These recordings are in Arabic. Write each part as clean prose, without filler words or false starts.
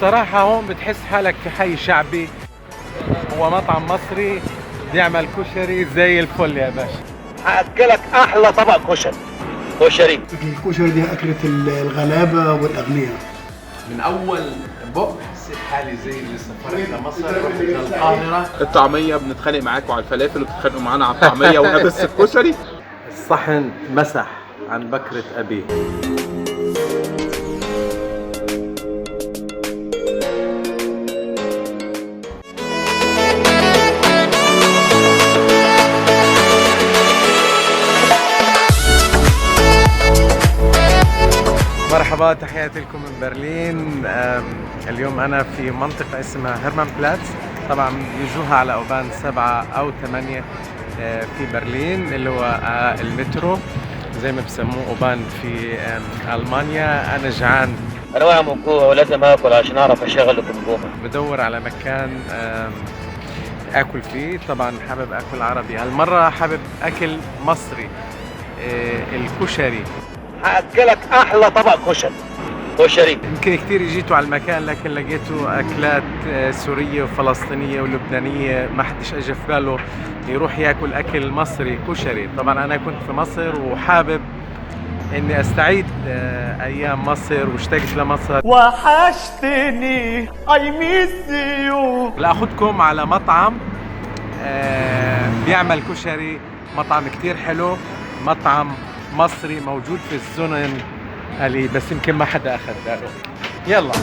صراحة هون بتحس حالك في حي شعبي. هو مطعم مصري بيعمل كشري زي الفل يا باشا. هاكلك احلى طبق كشري. الكشري دي أكلة الغلابة والأغنياء. من أول بق حسيت حالي زي اللي سافرت لمصر رحت للقاهرة. الطعمية بنتخانق معاكم على الفلافل وبتتخانقوا معانا على الطعمية ونفس الكشري. الصحن مسح عن بكرة أبيه. مرحبا، تحياتي لكم من برلين. اليوم أنا في منطقة اسمها هيرمان بلاتس، طبعا يجوها على أوبان 7 أو 8 في برلين، اللي هو المترو زي ما بسموه أوبان في ألمانيا. أنا جعان، انا واقع من جوع ولازم اكل عشان اعرف اشغل الجمجمه. بدور على مكان آكل فيه. طبعا حابب آكل عربي، هالمرة حابب أكل مصري، الكشري. هاكلك احلى طبق كشري. يمكن كثير جيتوا على المكان لكن لقيتوا اكلات سوريه وفلسطينيه ولبنانيه، ما حدش اجى في باله يروح ياكل اكل مصري كشري. طبعا انا كنت في مصر وحابب اني استعيد ايام مصر واشتقت لمصر. وحشتني I miss you. لاخذكم على مطعم بيعمل كشري، مطعم كثير حلو، مطعم مصري موجود في الزونن علي، بس يمكن ما حدا اخذ باله. يلا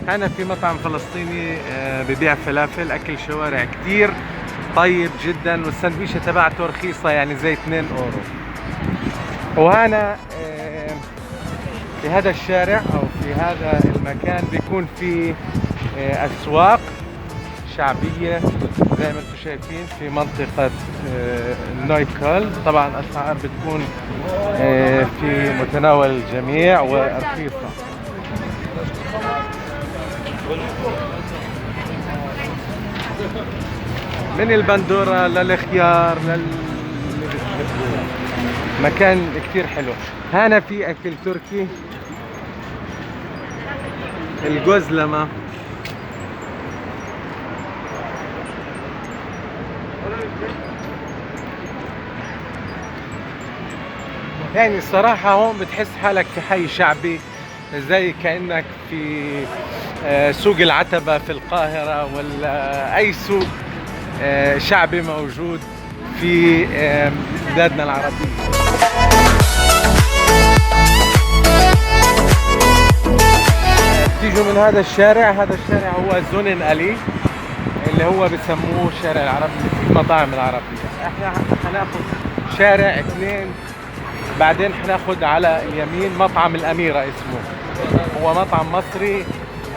انا في مطعم فلسطيني ببيع فلافل، اكل شوارع كتير طيب جدا، والسندويشه تبعته رخيصه يعني زي 2 اورو. وهنا في هذا الشارع او في هذا المكان بيكون في اسواق شعبية زي ما انتم شايفين في منطقة نويكل. طبعا الأسعار بتكون في متناول الجميع ورخيصة. من البندورة للخيار مكان كتير حلو. هنا في أكل تركي، الجزلمة، يعني الصراحة هون بتحس حالك في حي شعبي، زي كأنك في سوق العتبة في القاهرة، ولا أي سوق شعبي موجود في بلادنا العربية. تيجوا من هذا الشارع، هذا الشارع هو زونن علي، اللي هو بسموه الشارع العربي في المطاعم العربية. احنا هناخد شارع 2، بعدين حناخد على اليمين مطعم الأميرة اسمه. هو مطعم مصري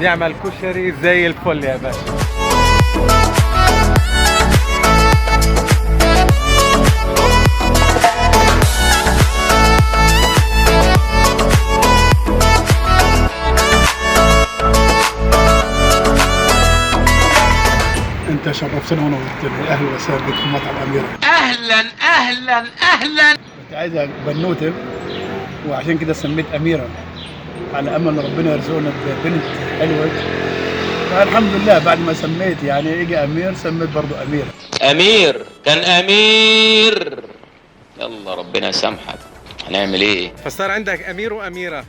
بيعمل كشري زي الفل يا باشا. أنت شرفتنا ونورتنا، أهلا وسهلا بك في مطعم أميرة. اهلا اهلا اهلا. كنت عايزة بنوتة وعشان كده سميت أميرة، على أمل ربنا يرزقنا ببنت حلوة. فالحمد لله بعد ما سميت يعني إجا أمير، سميت برضو أميرة. امير كان امير. يلا ربنا يسامحك، هنعمل ايه؟ فصار عندك أمير وأميرة،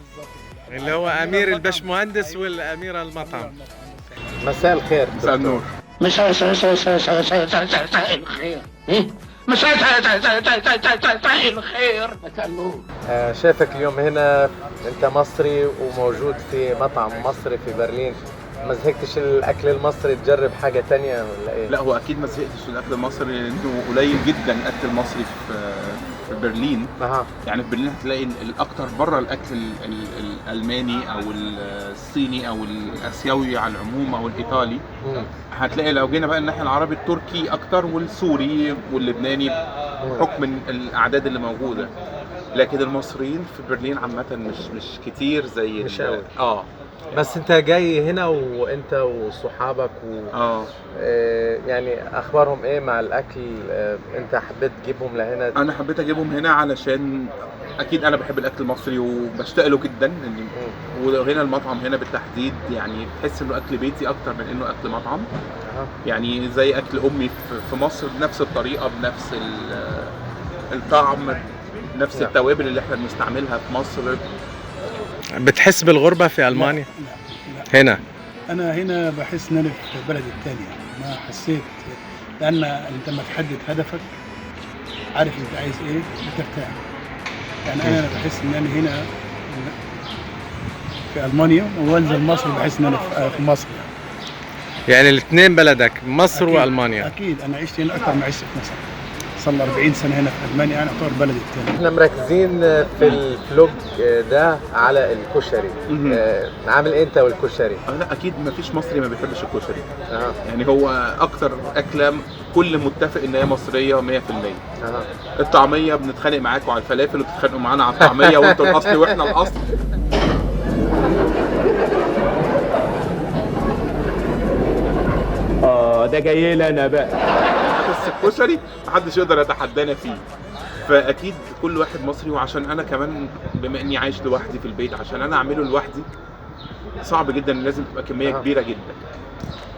اللي هو أمير البشمهندس والأميرة المطعم. مساء الخير. مساء النور. مساء الخير. مساء الخير. مساء النور. شايفك اليوم هنا، انت مصري وموجود في مطعم مصري في برلين، ما زهقتش الاكل المصري تجرب حاجة تانية ولا ايه؟ لا هو اكيد ما زهقتش الاكل المصري، لانه قليل جدا الاكل المصري في برلين. يعني في برلين هتلاقي الاكتر بره الاكل الالماني او الصيني او الاسيوي على العموم او الايطالي. هتلاقي لو جينا بقى الناحيه العربي التركي اكتر والسوري واللبناني بحكم الاعداد اللي موجوده. لكن المصريين في برلين عامه مش كتير زي مش قوي. بس انت جاي هنا وانت وصحابك يعني اخبارهم ايه مع الاكل؟ انت حبيت تجيبهم لهنا؟ انا حبيت اجيبهم هنا علشان اكيد انا بحب الاكل المصري وبشتاق له جدا، وهنا المطعم هنا بالتحديد يعني تحس انه اكل بيتي اكتر من انه اكل مطعم. يعني زي اكل امي في مصر، بنفس الطريقه، بنفس الطعم، نفس التوابل اللي احنا بنستعملها في مصر. بتحس بالغربه في المانيا؟ لا. هنا انا هنا بحس ان انا في بلدي الثانيه، ما حسيت، لان انت لما تحدد هدفك عارف انت عايز ايه بترتاح. يعني انا بحس ان انا هنا في المانيا، وانزل مصر بحس ان انا في مصر. يعني الاثنين بلدك، مصر أكيد والمانيا؟ اكيد انا عشت هنا اكثر ما عشت في مصر، صار لي 40 سنه هنا في المانيا، انا اعتبر بلدي الثاني. احنا مركزين في الفلوج ده على الكشري. عامل انت والكشري؟ لا اكيد ما فيش مصري ما بيحبش الكشري. يعني هو اكتر اكله كل متفق ان هي مصريه 100%. الطعميه بنتخانق معاكم على الفلافل وبتتخانقوا معانا على الطعميه، وانتوا الاصل واحنا الاصل. ده جاي لنا بقى. بس الكشري محدش يقدر يتحدانا فيه. فاكيد كل واحد مصري، وعشان انا كمان بما اني عايش لوحدي في البيت، عشان انا اعمله لوحدي صعب جدا، لازم تبقى كميه كبيره جدا.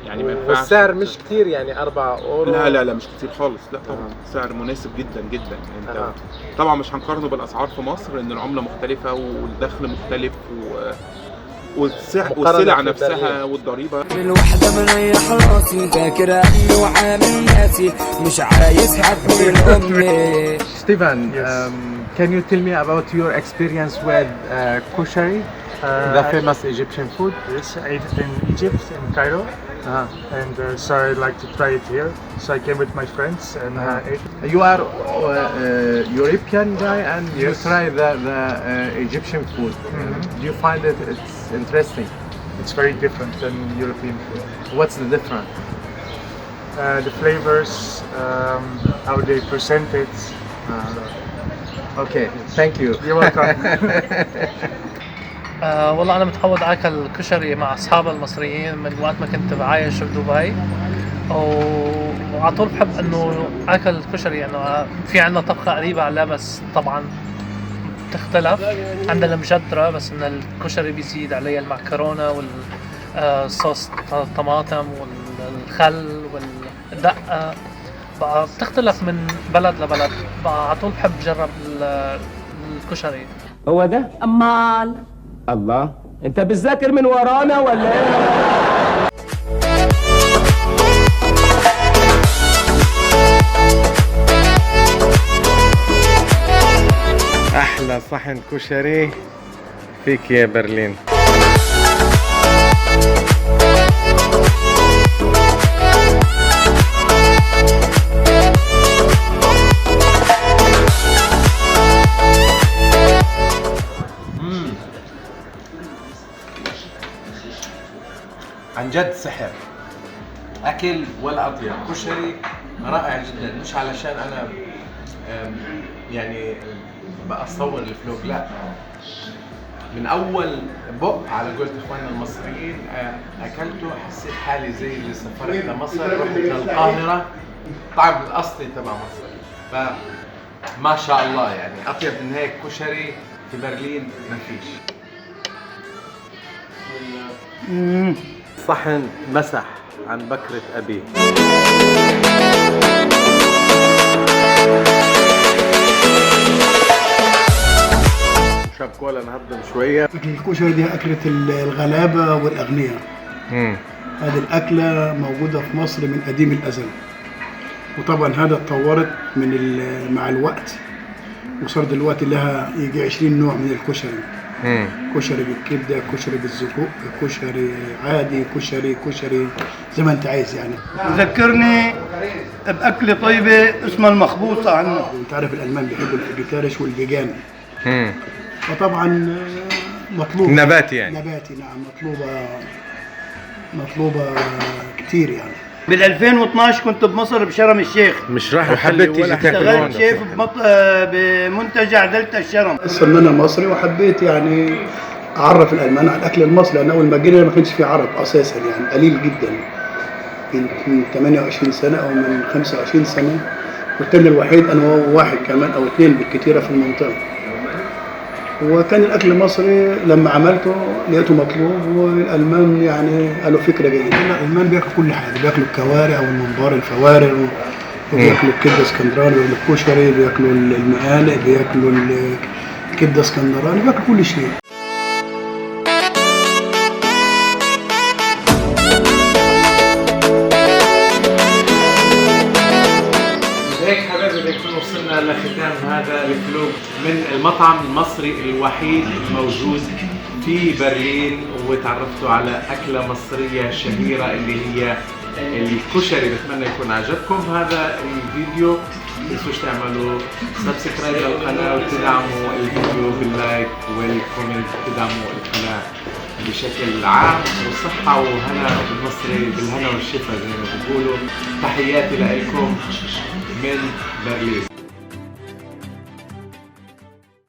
يعني ما ينفعش. والسعر مش كتير يعني 4 أورو؟ لا مش كتير خالص، لا طبعا سعر مناسب جدا جدا. انت طبعا مش هنقارنه بالاسعار في مصر لان العمله مختلفه والدخل مختلف والسلع نفسها والضريبه. الوحده مريح راسي، فاكر انه عامل ناسي، مش عايز حد من امي. Stefan, can you tell me about your experience with kushari, the famous Egyptian food? Yes, I ate it in Egypt, in Cairo, and so I'd like to try it here. So I came with my friends and ate. You are European guy and you try the Egyptian food. Do you find it's interesting? It's very different than European food. What's the difference? The flavors, how they present it. Okay, thank you. You're welcome. والله أنا متعود أكل كشري مع أصحاب المصريين من وقت ما كنت عايش بدبي، وعلى طول بحب إنه أكل كشري. إنه في عنا طبخة قريبة عليه بس طبعا بتختلف، عندنا المجدرة، بس إن الكشري بيزيد عليه المعكرونة والصوص الطماطم والخل والدقة، بقى بتختلف من بلد لبلد. بقى على طول بحب أجرب الكشري. هو ده؟ امال الله، انت بتذاكر من ورانا ولا ايه؟ أحلى صحن كشري فيك يا برلين. عن جد سحر، اكل ولا اطيب. كشري رائع جدا، مش علشان انا يعني بصور الفلوج، لا، من اول بق على قولة اخواننا المصريين اكلته حسيت حالي زي اللي سافرت لمصر، رحت للقاهره، طعم الاصلي تبع مصر. فما شاء الله يعني اطيب من هيك كشري في برلين ما فيش. صحن مسح عن بكرة أبيه. شاب كولا نهضم شوية. الكشري دي أكلة الغلابة والأغنياء. هذه الأكلة موجودة في مصر من قديم الأزل، وطبعا هذا اتطورت مع الوقت، وصار دلوقتي لها يجي 20 نوع من الكشري. كشري بالكبده، كشري بالزقوق، كشري عادي، كشري زي ما انت عايز. يعني ذكرني باكله طيبه اسمها المخبوصه عنا. انت عارف الالمان بيحبوا الفيجيتاريش والفيجان، فطبعا مطلوب نباتي يعني. نباتي نعم، مطلوبه كتير يعني. بال 2012 كنت بمصر بشرم الشيخ، مش راح وحبيت تيجي تاكل هون؟ اشتغلت شيف بمنتجع دلتا الشرم. اصلا انا مصري وحبيت يعني اعرف الالمان على الاكل المصري، لان اول ما جينا ما كانش في عرب اساسا، يعني قليل جدا. من 28 سنه او من 25 سنه كنت انا الوحيد، انا وواحد كمان او اثنين بالكثيره في المنطقه. وكان الاكل المصري لما عملته لقيته مطلوب، والالمان يعني قالوا فكره جيده. الالمان بياكلوا كل حاجه، بياكلوا الكوارع والممبار الفوارغ، وبياكلوا الكبده اسكندراني، بياكلوا الكشري، بياكلوا المقالق، بياكلوا الكبده اسكندراني، بياكلوا كل شيء. هيك حبايبي بنكون وصلنا لختام هذا الفلوج من المطعم المصري الوحيد الموجود في برلين، وتعرفتوا على أكلة مصرية شهيرة اللي هي الكشري. بتمنى يكون عجبكم هذا الفيديو. متنسوش تعملوا سبسكرايب للقناة وتدعموا الفيديو باللايك والكومنت، تدعموا القناة بشكل عام. وصحة وهنا بالمصري، بالهنا والشفا زي ما بيقولوا. تحياتي لكم من برلين.